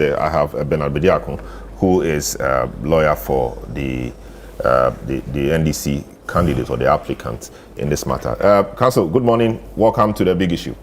I have Bediako, who is a lawyer for the NDC candidate or the applicant in this matter. Counsel, good morning. Welcome to the big issue.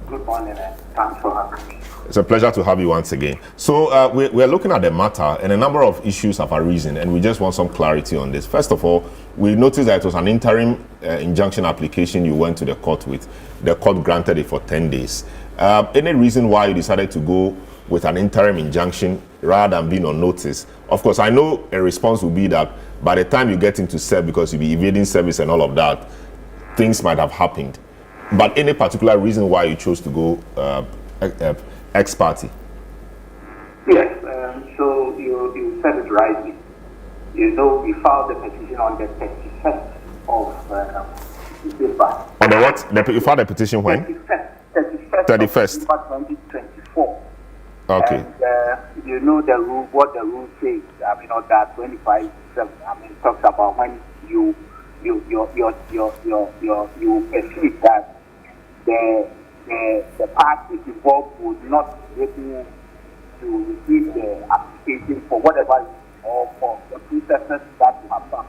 Good morning, and thanks for having me. It's a pleasure to have you once again. So we're looking at the matter, and a number of issues have arisen, and we just want some clarity on this. First of all, we noticed that it was an interim injunction application you went to the court with. The court granted it for 10 days. Any reason why you decided to go with an interim injunction rather than being on notice? Of course, I know a response will be that by the time you get into serve, because you'll be evading service and all of that, things might have happened. But any particular reason why you chose to go ex parte? Yes, so you said it rightly. You know, we filed the petition on the 31st of December. On the what? You filed the petition when? 31st. December 2024. Okay. And you know the rule, what the rule says. I mean, on that 25. I mean, talks about when you perceive that the parties involved would not be able to receive the application for whatever or for the processes that you have done.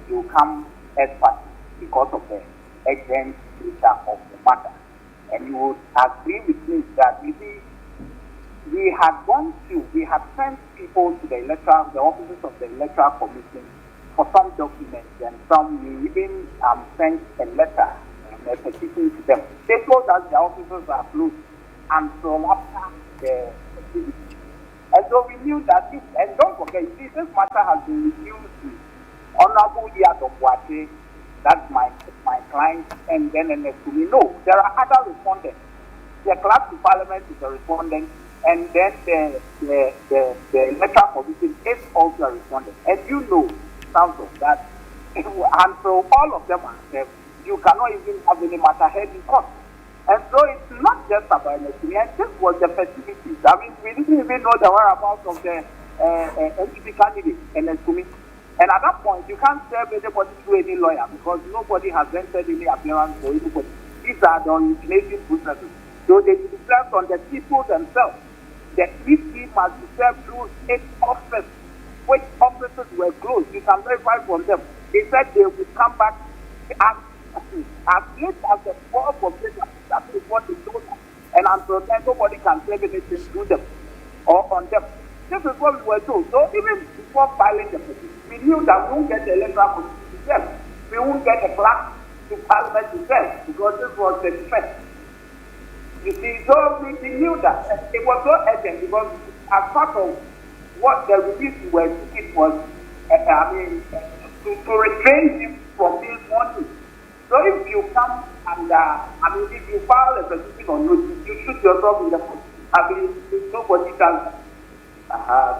You come as party because of the urgent nature of the matter. And you would agree with me that you see, we had sent people to the offices of the Electoral Commission for some documents, and we even sent a letter and a petition to them. They told us the offices are closed until after the activity. And so we knew that this, and don't forget, this matter has been reviewed to Honorable Akwatia, that's my client, and then NSCUMI. No, there are other respondents. The Clerk to Parliament is a respondent, and then the Electoral Commission is also a respondent. And you know, Council, that and so all of them are there. You cannot even have any matter heard in court. And so it's not just about NSCUMI, and this was the festivities. I mean, we didn't even know the whereabouts of the NDC candidate, NSCUMI. And at that point, you can't serve anybody through any lawyer because nobody has entered any appearance for anybody. These are the originating processes. So they depend on the people themselves. The EP must be served through 8 offices, which offices were closed. You can verify from them. They said they would come back as late as the 4th of January. That is what they told us. And until then, nobody can serve anything through them or on them. This is what we were told. So even before filing the petition, we knew that we won't get the Electoral Commission to serve. We won't get the Clerk to Parliament to serve because this was the defense. You see, so we knew that it was so urgent because as part of what the release were it was, to restrain him from being sworn. So if you come and, if you file a petition on notice, you shoot yourself in the foot. Nobody does that.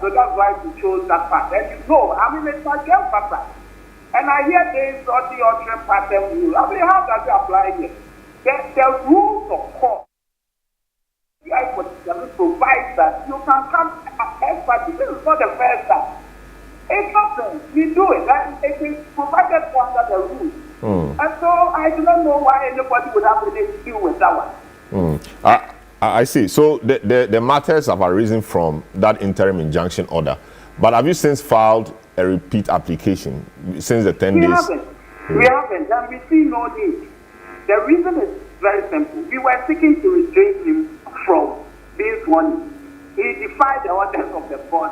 So that's why we chose that part. And you know, it's a game pattern. And I hear this or the other pattern rule. How does it apply here? The rules of court. TBI provides that you can come as party. This is not the first time. It's nothing. We do it. And it is provided for under the rules. And so I do not know why anybody would have anything to do with that one. I see. So the matters have arisen from that interim injunction order. But have you since filed a repeat application since the 10 days? We haven't. And we see no need. The reason is very simple. We were seeking to restrain him from being sworn. He defied the orders of the court.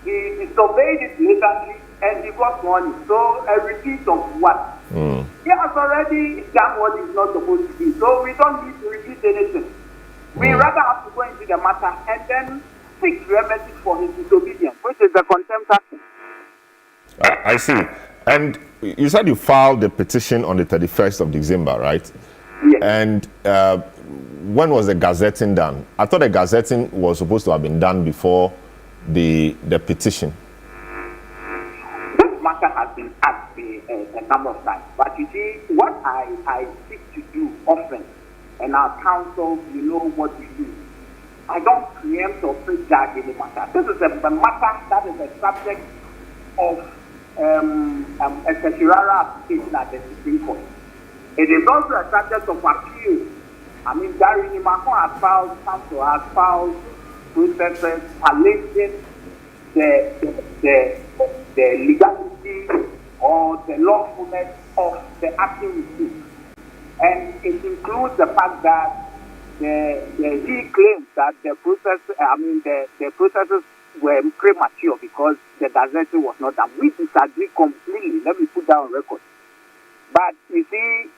He disobeyed it blatantly and he got sworn. So a repeat of what? He has already done what he's not supposed to do. So we don't need to repeat anything. We rather have to go into the matter and then seek remedy for his disobedience, which is the contempt action. I see. And you said you filed the petition on the 31st of December, right? Yes. And when was the gazetting done? I thought the gazetting was supposed to have been done before the petition. This matter has been asked a number of times. But you see, what I seek to do often, and our counsel, you know what we do. I don't preempt or prejudge any matter. This is a matter that is a subject of a certiorari application at the Supreme Court. It is also a subject of appeal. I mean, Gary Nimako has filed, counsel has filed, processes challenging the legality or the lawfulness of the action received. And it includes the fact that he claims that the processes were premature because the gazetting was not done. We disagree completely. Let me put that on record. But you see,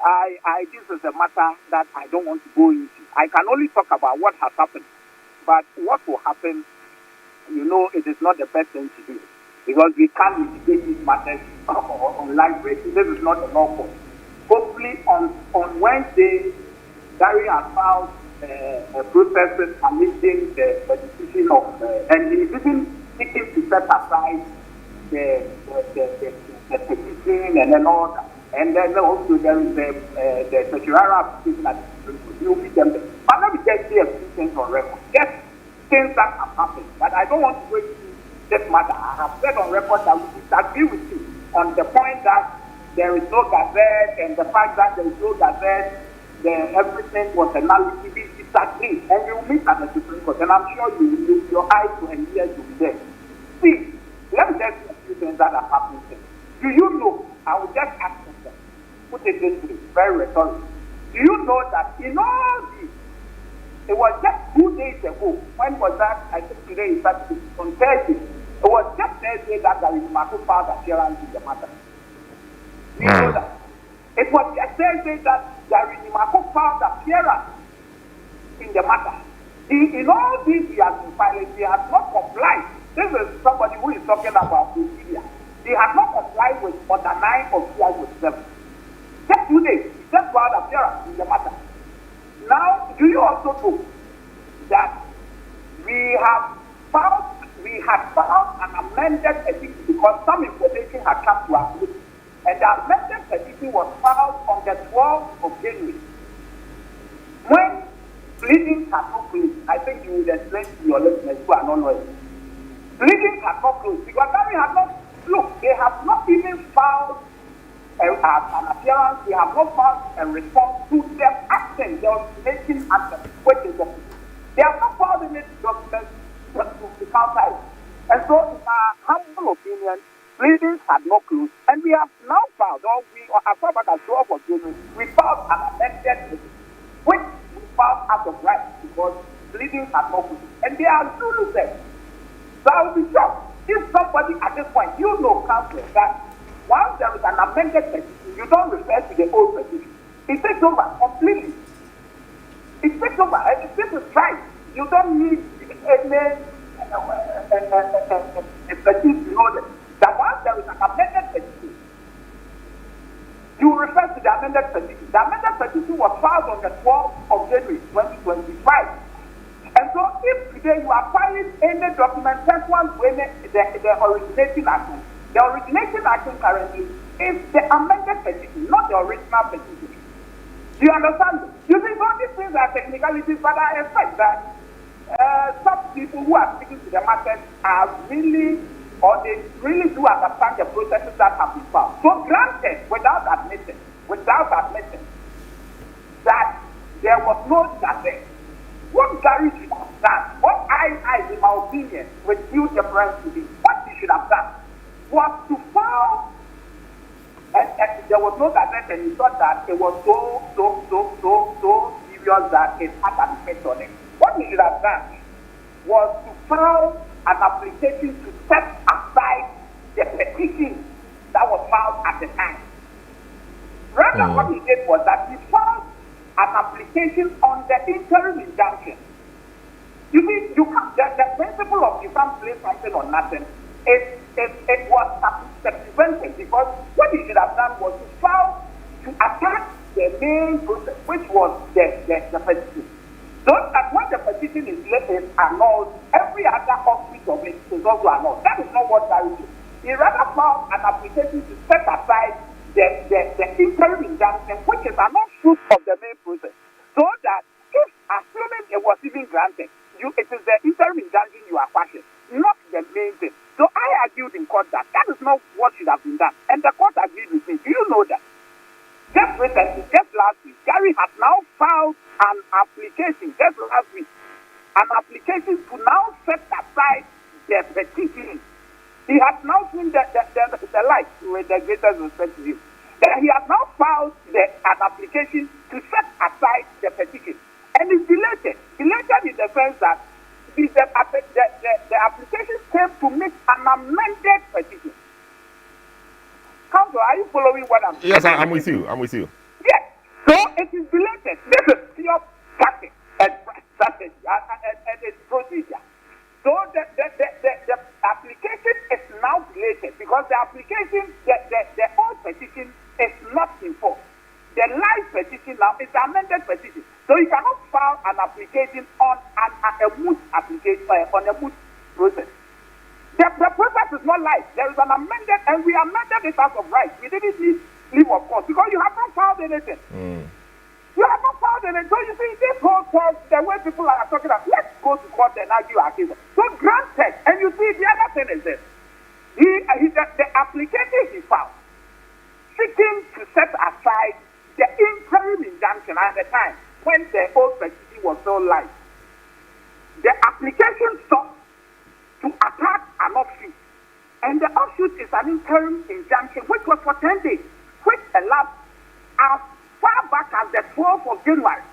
this is a matter that I don't want to go into. I can only talk about what has happened. But what will happen, it is not the best thing to do. Because we can't litigate these matters on live radio. This is not a law court. Hopefully on Wednesday, Gary has filed a process challenging the decision of, and he's even seeking to set aside the petition and then all that. And then also there is the certiorari application that will be them. But let me just say a few things on record. Just things that have happened. But I don't want to go into this matter. I have said on record that we disagree with you on the point that there is no gazette and the fact that there is no gazette, everything was a nullity. We disagree. And you will meet at the Supreme Court. And I'm sure your eyes and ears will be there. See, let me tell you a few things that are happening here. Do you know? I will just ask them, put it this way, very rhetorical. Do you know that in all this, it was just 2 days ago, when was that? I think today is Saturday, on Thursday. It was just Thursday that Gary Nimaku filed appearance in the matter. Do you know that? It was just Thursday that Gary Nimaku filed appearance in the matter. In all this he has been filing, he has not complied. This is somebody who is talking about procedure. He has not complied with order 9 of CI-7. Just 2 days, he just filed appearance in the matter. Now, do you also know that we had filed an amended petition because some information had come to us, and the amended petition was filed on the 12th of January. When pleadings had not closed, I think you would explain to your listeners who are not lawyers. Pleadings had not closed because we had not. Look, they have not even filed an appearance, they have not filed a response to their action, their origination action, which is the they have not filed any documents to counter it. And so, in our humble opinion, pleadings had not closed, and we have now filed, as far back as 12th of January, we filed an amended petition, which we filed out of right because pleadings had not closed. And they are truly there. So I will be shocked. If somebody at this point, counsel, that once there is an amended petition, you don't refer to the old petition. It takes over completely. It takes over, and this is right. You don't need any petition to know that once there is an amended petition, you refer to the amended petition. The amended petition was filed on the 12th of January 2025. And so if today you are filing any document pursuant to the originating action, the originating action currently is the amended petition, not the original petition. Do you understand? You see, all these things are technicalities, but I expect that some people who are speaking to the market are really, or they really do understand the processes that have been filed. So granted, without admitting that there was no gazette, what Gary should have done, what I, in my opinion, with due deference to this, what he should have done was to file, and there was no gazette, and he thought that it was so serious that it had an effect on it. What he should have done was to file an application to set aside the petition that was filed at the time. Rather, what he did was that he filed an application on the interim injunction. You see, the principle of you can't play something or nothing, it was circumvented, because what he should have done was to file to attack the main process, which was the petition. So that when the petition is annulled, every other aspect of it is also annulled. That is not what Gary did. He rather filed an application to set aside the interim injunction, which is an offshoot of the main process. So that if, assuming it was even granted, it is the interim injunction you are questioning, not the main thing. So I argued in court that is not what should have been done. And the court agreed with me. Do you know that? Just recently, just last week, Gary has now filed an application, just last week, an application to now the petition. He has now seen the light with the greatest respect to him. That he has now filed an application to set aside the petition. And it's deleted. Deleted in the sense that the application came to make an amended petition. Counsel, are you following what I'm saying? Yes, I'm with you. I'm with you. Yes. So it is deleted. This is pure practice and strategy and its procedure. So the application is now deleted because the application, the old petition is not in force. The live petition now is the amended petition. So you cannot file an application on a moot application, on a moot process. The process is not live. There is an amended, and we amended it as of right. We didn't need leave of course because you have not filed anything. You have not filed anything. So you see, this whole talk, the way people are talking about, let's go to court and argue our case. So granted, and you see, the other thing is this. The application he filed, seeking to set aside the interim injunction at the time when the old petition was so light. The application sought to attack an offshoot. And the offshoot is an interim injunction which was for 10 days, which elapsed as far back as the 12th of January.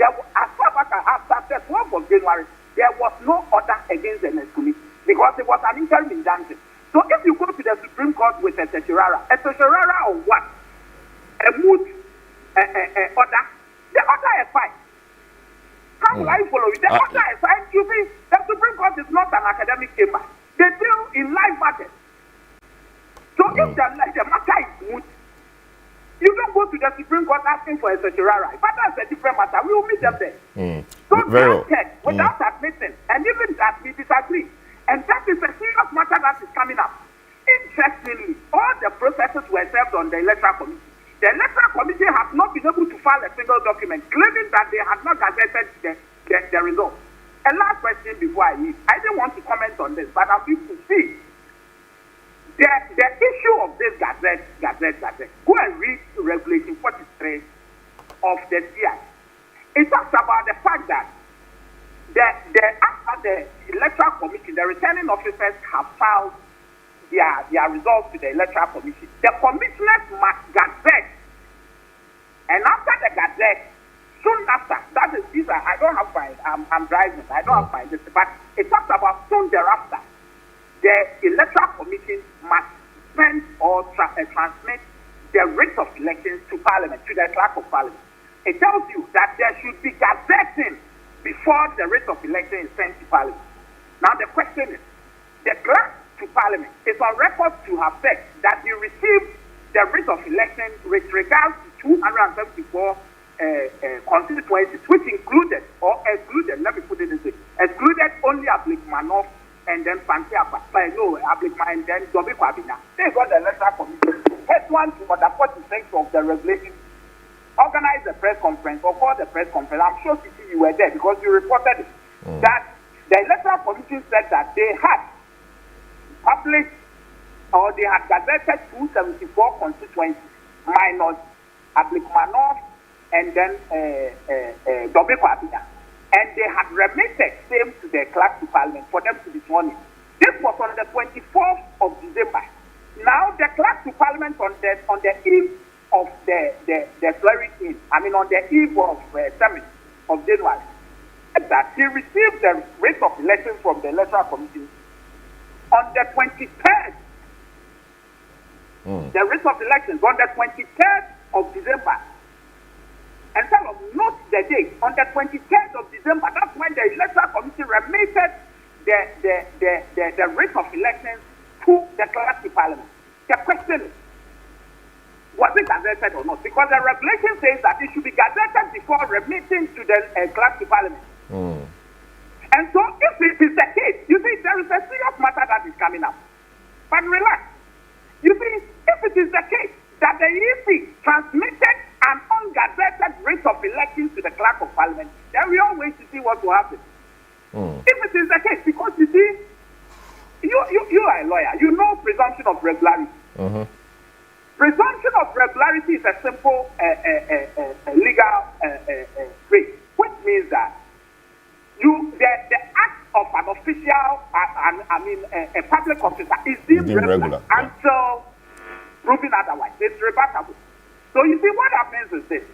As far back as after the 12th of January, there was no order against the next committee because it was an interim injunction. So if you go to the Supreme Court with a certiorari or what? A moot order, the order is fine. How will I follow it? The order is fine. You see, the Supreme Court is not an academic chamber. They deal in live matters. So if the matter is moot, you don't go to the Supreme Court asking for a certiorari. But that's a different matter. We will meet them there. So granted, without admitting, and even that we disagree, and that is a serious matter that is coming up. Interestingly, all the processes were served on the Electoral Committee. The Electoral Committee has not been able to file a single document claiming that they had not gazetted the results. A last question before I leave. I didn't want to comment on this, but I'm going to see the issue of this gazette. Go and read Regulation 43 of the TBI. It talks about the fact that after the Electoral Commission, the returning officers have filed their results to the Electoral Commission. The commissioners must gazette. And after the gazette, soon after, that is this, I don't have my, I'm driving, I don't have my, but it talks about soon thereafter, the Electoral Commission must send or transmit the writ of elections to Parliament, to the clerk of Parliament. It tells you that there should be gazetting before the writ of election is sent to Parliament. Now the question is, the clerk to Parliament is on record to have said that he received the writ of election with regards to 274 constituencies, which included or excluded, let me put it this way, excluded only Ablikmanov and then Pantiapa, Ablikman and then Dobikwabina. They got the Electoral Commission. Head one to order 46 of the regulation, organize the press conference or call the press conference. I'm sure you were there because you reported it. That the Electoral Commission said that they had published or they had gazetted 274 constituencies minus Ablikmanov and then Dobikwabina. And they had remitted same to the clerk to Parliament for them to be sworn in. This was on the 24th of December. Now the clerk to Parliament on the eve of the swearing in, on the eve of 7th of January, that he received the writ of election from the Electoral Commission on the 23rd. The writ of elections on the 23rd of December. And some of note the date on the 23rd of December. That's when the Electoral Commission remitted the writ of elections to the clerk to Parliament. The question is, was it gazetted or not? Because the regulation says that it should be gazetted before remitting to the clerk to Parliament. And so if it is the case, you see, there is a serious matter that is coming up. But relax. You see, if it is the case that the EC transmitted an ungazetted writ of elections to the clerk of Parliament, then we all wait to see what will happen. If it is the case, because you see, you are a lawyer, you know presumption of regularity. Presumption of regularity is a simple legal phrase, which means that the act of an official, a public officer is deemed regular until proven otherwise. It's rebuttable. So you see, what happens is this.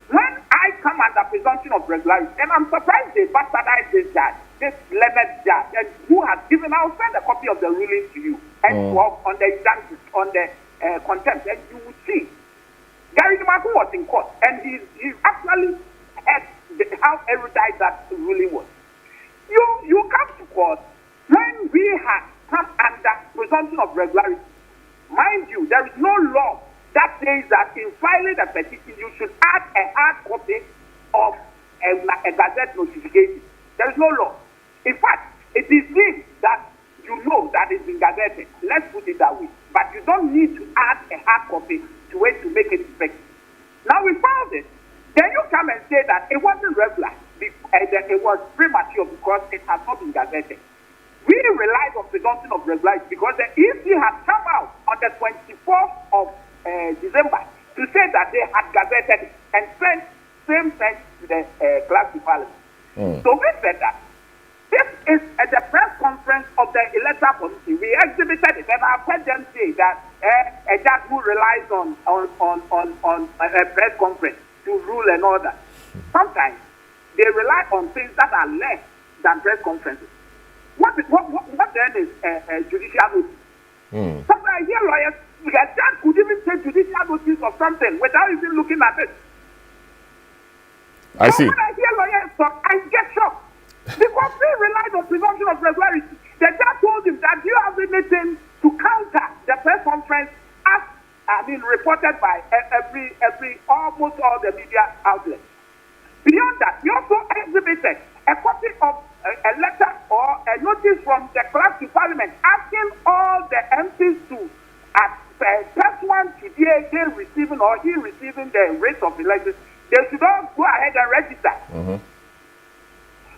When I come under presumption of regularity, and I'm surprised they bastardize this judge, this learned judge, and who has given, I'll send a copy of the ruling to you, and on the injunction, on the contempt, and you will see. Gary Dumaku was in court, and he actually had how erudite that ruling was. You come to court when we have come under presumption of regularity. Mind you, there is no law that says that in filing a petition, you should add a hard copy of a Gazette notification. There is no law. In fact, it is deemed that you know that it's been gazetted. Let's put it that way. But you don't need to add a hard copy to it to make it effective. Now we found it. Then you come and say that it wasn't regular. It was premature because it has not been gazetted. We relied on presumption of regularity because the EC had come out on the 24th of December to say that they had gazetted it and sent same thing to the class to parliament. So we said that this is at the press conference of the electoral committee. We exhibited it, and I've heard them say that a judge who relies on a press conference to rule and all that. Sometimes they rely on things that are less than press conferences. What then is judicial notice? Sometimes I hear lawyers, the judge could even take judicial notice of something without even looking at it. I see. When I hear lawyers talk, I get shocked. Because we relied on presumption of regularity. The judge told him that, do you have anything to counter the press conference as reported by almost all the media outlets? Beyond that, we also exhibited a copy of a letter or a notice from the clerk to parliament asking all the MPs to, at +1 today, they receiving or he receiving the rate of elections, they should all go ahead and register.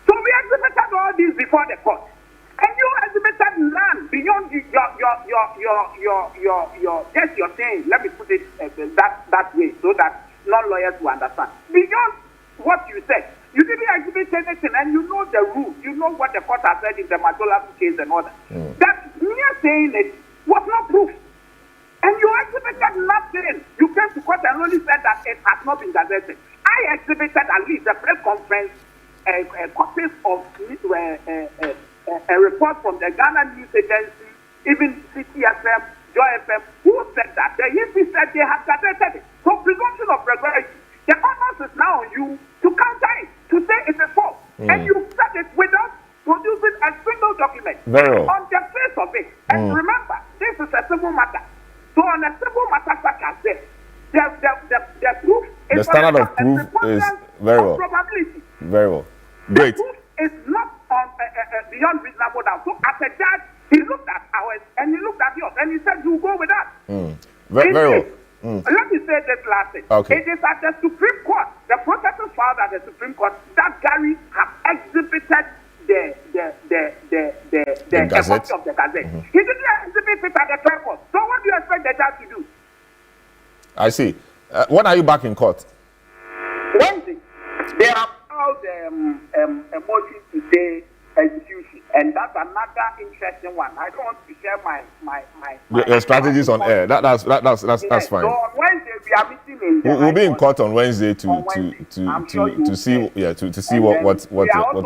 So we exhibited all these before the court. And you exhibited none beyond your saying. Let me put it that way so that non-lawyers will understand. Beyond what you said, you didn't exhibit anything, and you know the rules. You know what the court has said in the Majola case and all that. That mere saying it was not proof. And you exhibited nothing. You came to court and only said that it has not been gazetted. I exhibited at least a press conference, copies of a report from the Ghana News Agency, even CTFM, Joy FM, who said that the EC said they had gazetted it. So presumption of regularity. The onus is now on you to counter it, to say it's a false. And you said it without producing a single document on the face of it. And remember, this is a civil matter. So on a civil matter such as this, the proof is... The standard of proof is very well. Probability. Very well. Great. The proof is not beyond reasonable doubt. So as a judge, he looked at ours and he looked at yours and he said, you go with that. Very well. Let me say this last thing. Okay. It is at the Supreme Court, the processes filed at the Supreme Court, that Gary has exhibited the Gazette. copy of the Gazette. He didn't exhibit it at the trial court. So what do you expect the judge to do? I see. When are you back in court? Wednesday. They have filed a motion to stay execution, and that's another interesting one. I don't want to share my your strategies on air. That's fine. So on Wednesday we are meeting in. We'll be in court on Wednesday to see what will happen.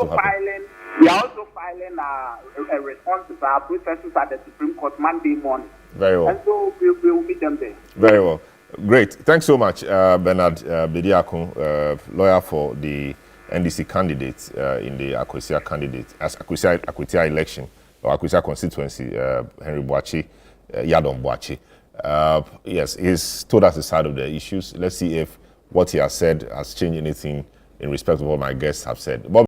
We are also filing a response to our processes at the Supreme Court Monday morning. Very well. And so we will meet them there. Very well. Great. Thanks so much, Bernard Bediako, lawyer for the NDC candidate in the Akwatia election, or Akwatia constituency, Henry Boachi, Yadon Boachi. Yes, he's told us the side of the issues. Let's see if what he has said has changed anything in respect of what my guests have said. Bob